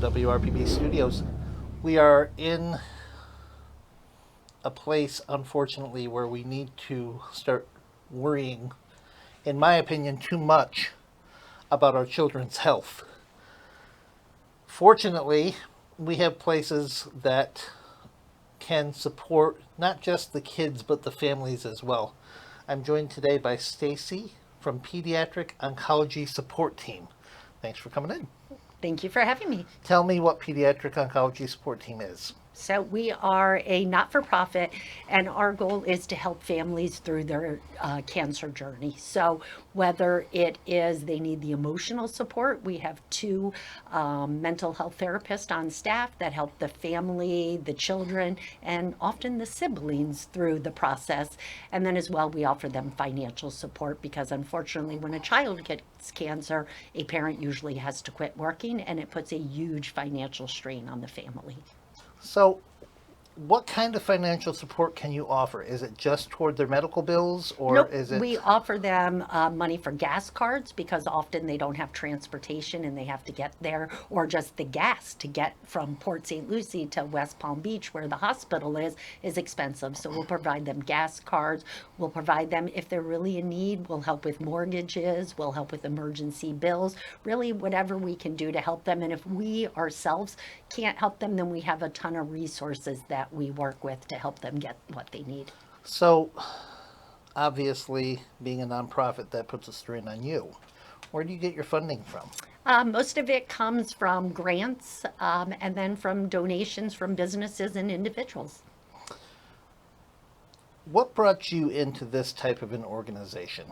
WRPB studios. We are in a place, unfortunately, where we need to start worrying, in my opinion, too much about our children's health. Fortunately, we have places that can support not just the kids but the families as well. I'm joined today by Stacy from Pediatric Oncology Support Team. Thanks for coming in. Thank you for having me. Tell me what Pediatric Oncology Support Team is. So, we are a not for profit, and our goal is to help families through their cancer journey. So, whether it is they need the emotional support, we have two mental health therapists on staff that help the family, the children, and often the siblings through the process. And then, as well, we offer them financial support because, unfortunately, when a child gets cancer, a parent usually has to quit working, and it puts a huge financial strain on the family. So, what kind of financial support can you offer? Is it just toward their medical bills, or Nope, is it? we offer them money for gas cards because often they don't have transportation and they have to get there, or just the gas to get from Port St. Lucie to West Palm Beach, where the hospital is expensive. So we'll provide them gas cards. We'll provide them if they're really in need. We'll help with mortgages. We'll help with emergency bills. Really, whatever we can do to help them. And if we ourselves can't help them, then we have a ton of resources that we work with to help them get what they need. So, obviously, being a nonprofit, that puts a strain on you. Where do you get your funding from? Most of it comes from grants and then from donations from businesses and individuals. What brought you into this type of an organization?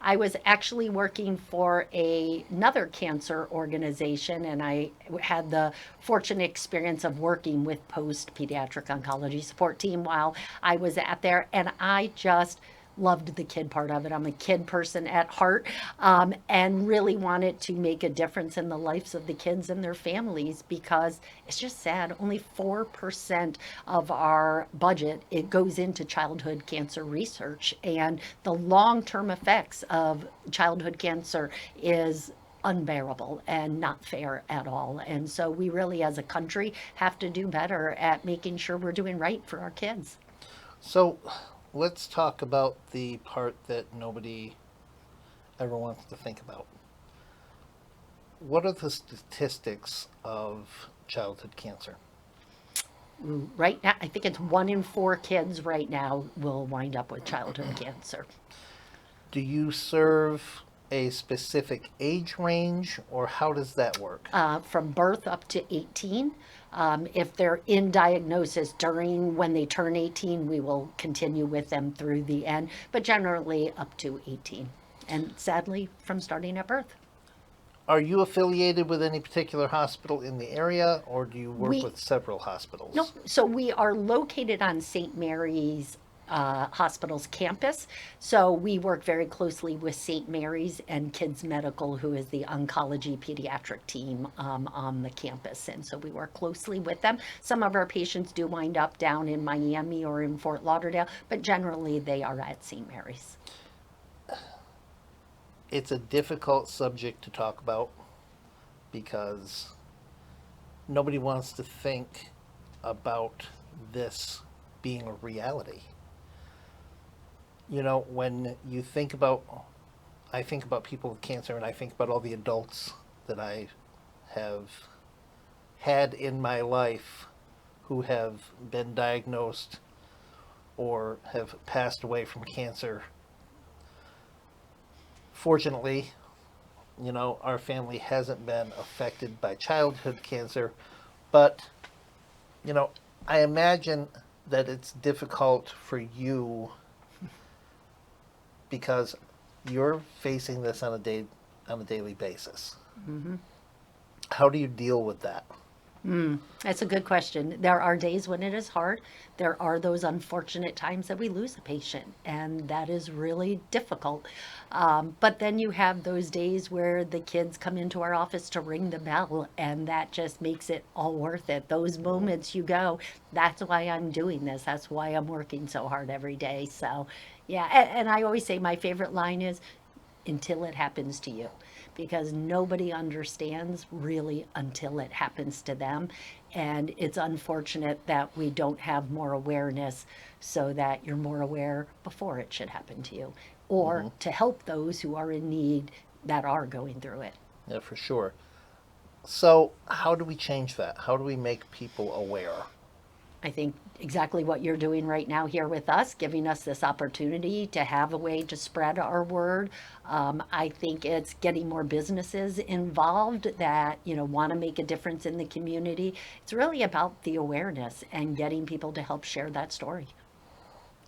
I was actually working for another cancer organization, and I had the fortunate experience of working with Post Pediatric Oncology Support Team while I was at there, and I just loved the kid part of it. I'm a kid person at heart, and really wanted to make a difference in the lives of the kids and their families because it's just sad. Only 4% of our budget it goes into childhood cancer research, and the long-term effects of childhood cancer is unbearable and not fair at all. And so we really, as a country, have to do better at making sure we're doing right for our kids. So, let's talk about the part that nobody ever wants to think about. What are the statistics of childhood cancer? Right now, I think it's 1 in 4 kids right now will wind up with childhood cancer. Do you serve a specific age range, or how does that work? From birth up to 18. If they're in diagnosis during when they turn 18, we will continue with them through the end, but generally up to 18. And sadly, from starting at birth. Are you affiliated with any particular hospital in the area, or do you work We with several hospitals? No, so we are located on St. Mary's Hospital's campus. So we work very closely with St. Mary's and Kids Medical, who is the oncology pediatric team on the campus. And so we work closely with them. Some of our patients do wind up down in Miami or in Fort Lauderdale, but generally they are at St. Mary's. It's a difficult subject to talk about because nobody wants to think about this being a reality. You know, when you think about, I think about people with cancer and I think about all the adults that I have had in my life who have been diagnosed or have passed away from cancer. Fortunately, our family hasn't been affected by childhood cancer, but, you know, I imagine that it's difficult for you because you're facing this on a daily basis. How do you deal with that? That's a good question. There are days when it is hard. There are those unfortunate times that we lose a patient, and that is really difficult. But then you have those days where the kids come into our office to ring the bell, and that just makes it all worth it. Those moments you go, that's why I'm doing this. That's why I'm working so hard every day. So, yeah. And I always say my favorite line is, until it happens to you, because nobody understands really until it happens to them. And it's unfortunate that we don't have more awareness so that you're more aware before it should happen to you, or to help those who are in need that are going through it. Yeah, for sure. So, how do we change that? How do we make people aware? I think exactly what you're doing right now here with us, giving us this opportunity to have a way to spread our word. I think it's getting more businesses involved that, want to make a difference in the community. It's really about the awareness and getting people to help share that story.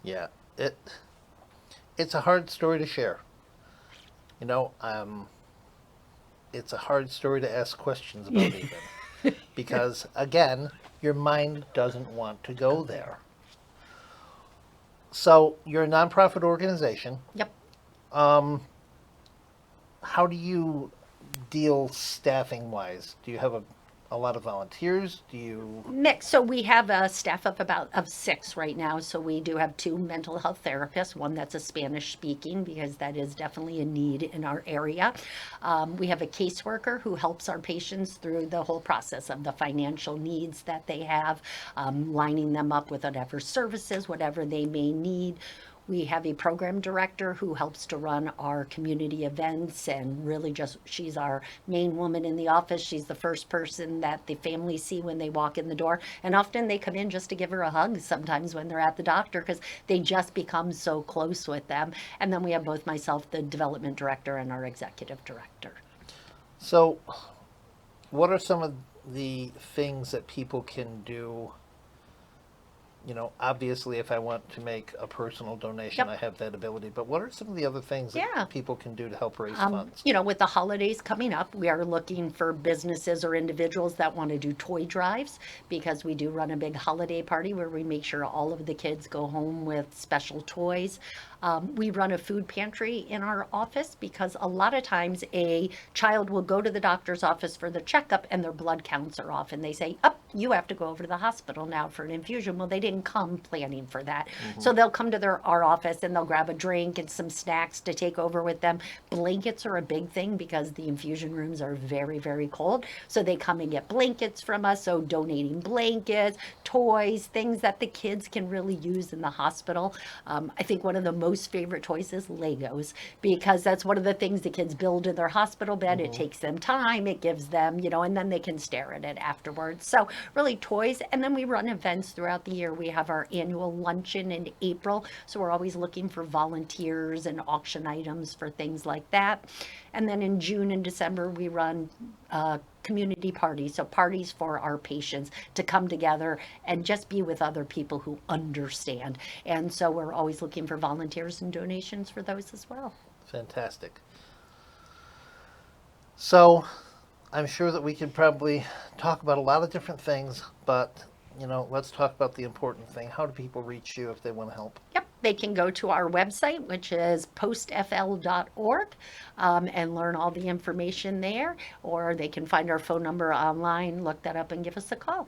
Yeah, it's a hard story to share. You know, it's a hard story to ask questions about even. Because, again, your mind doesn't want to go there. So, you're a nonprofit organization. Yep. How do you deal staffing wise? Do you have a lot of volunteers? Do you... Mix. So we have a staff of 6 right now. So we do have 2 mental health therapists, one that's a Spanish speaking, because that is definitely a need in our area. We have a caseworker who helps our patients through the whole process of the financial needs that they have, lining them up with whatever services, whatever they may need. We have a program director who helps to run our community events, and really she's our main woman in the office. She's the first person that the families see when they walk in the door. And often they come in just to give her a hug sometimes when they're at the doctor, because they just become so close with them. And then we have both myself, the development director, and our executive director. So, what are some of the things that people can do? Obviously, if I want to make a personal donation, Yep. I have that ability. But what are some of the other things Yeah. that people can do to help raise funds? With the holidays coming up, we are looking for businesses or individuals that want to do toy drives, because we do run a big holiday party where we make sure all of the kids go home with special toys. We run a food pantry in our office, because a lot of times a child will go to the doctor's office for their checkup and their blood counts are off, and they say, you have to go over to the hospital now for an infusion. Well, they didn't come planning for that. So they'll come to our office and they'll grab a drink and some snacks to take over with them. Blankets are a big thing, because the infusion rooms are very, very cold. So they come and get blankets from us. So donating blankets, toys, things that the kids can really use in the hospital. I think one of the most favorite toys is Legos, because that's one of the things the kids build in their hospital bed. It takes them time. It gives them, and then they can stare at it afterwards. So really toys. And then we run events throughout the year. We have our annual luncheon in April. So we're always looking for volunteers and auction items for things like that. And then in June and December, we run community parties. So parties for our patients to come together and just be with other people who understand. And so we're always looking for volunteers and donations for those as well. Fantastic. So, I'm sure that we could probably talk about a lot of different things, but, let's talk about the important thing. How do people reach you if they want to help? Yep, they can go to our website, which is postfl.org, and learn all the information there, or they can find our phone number online, look that up, and give us a call.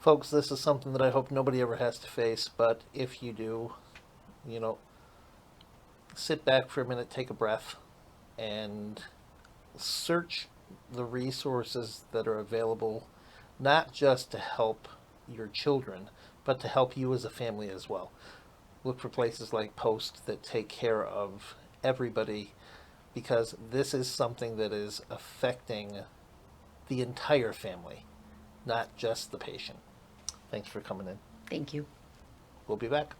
Folks, this is something that I hope nobody ever has to face, but if you do, sit back for a minute, take a breath, and search the resources that are available, not just to help your children, but to help you as a family as well. Look for places like Post that take care of everybody, because this is something that is affecting the entire family, not just the patient. Thanks for coming in. Thank you. We'll be back.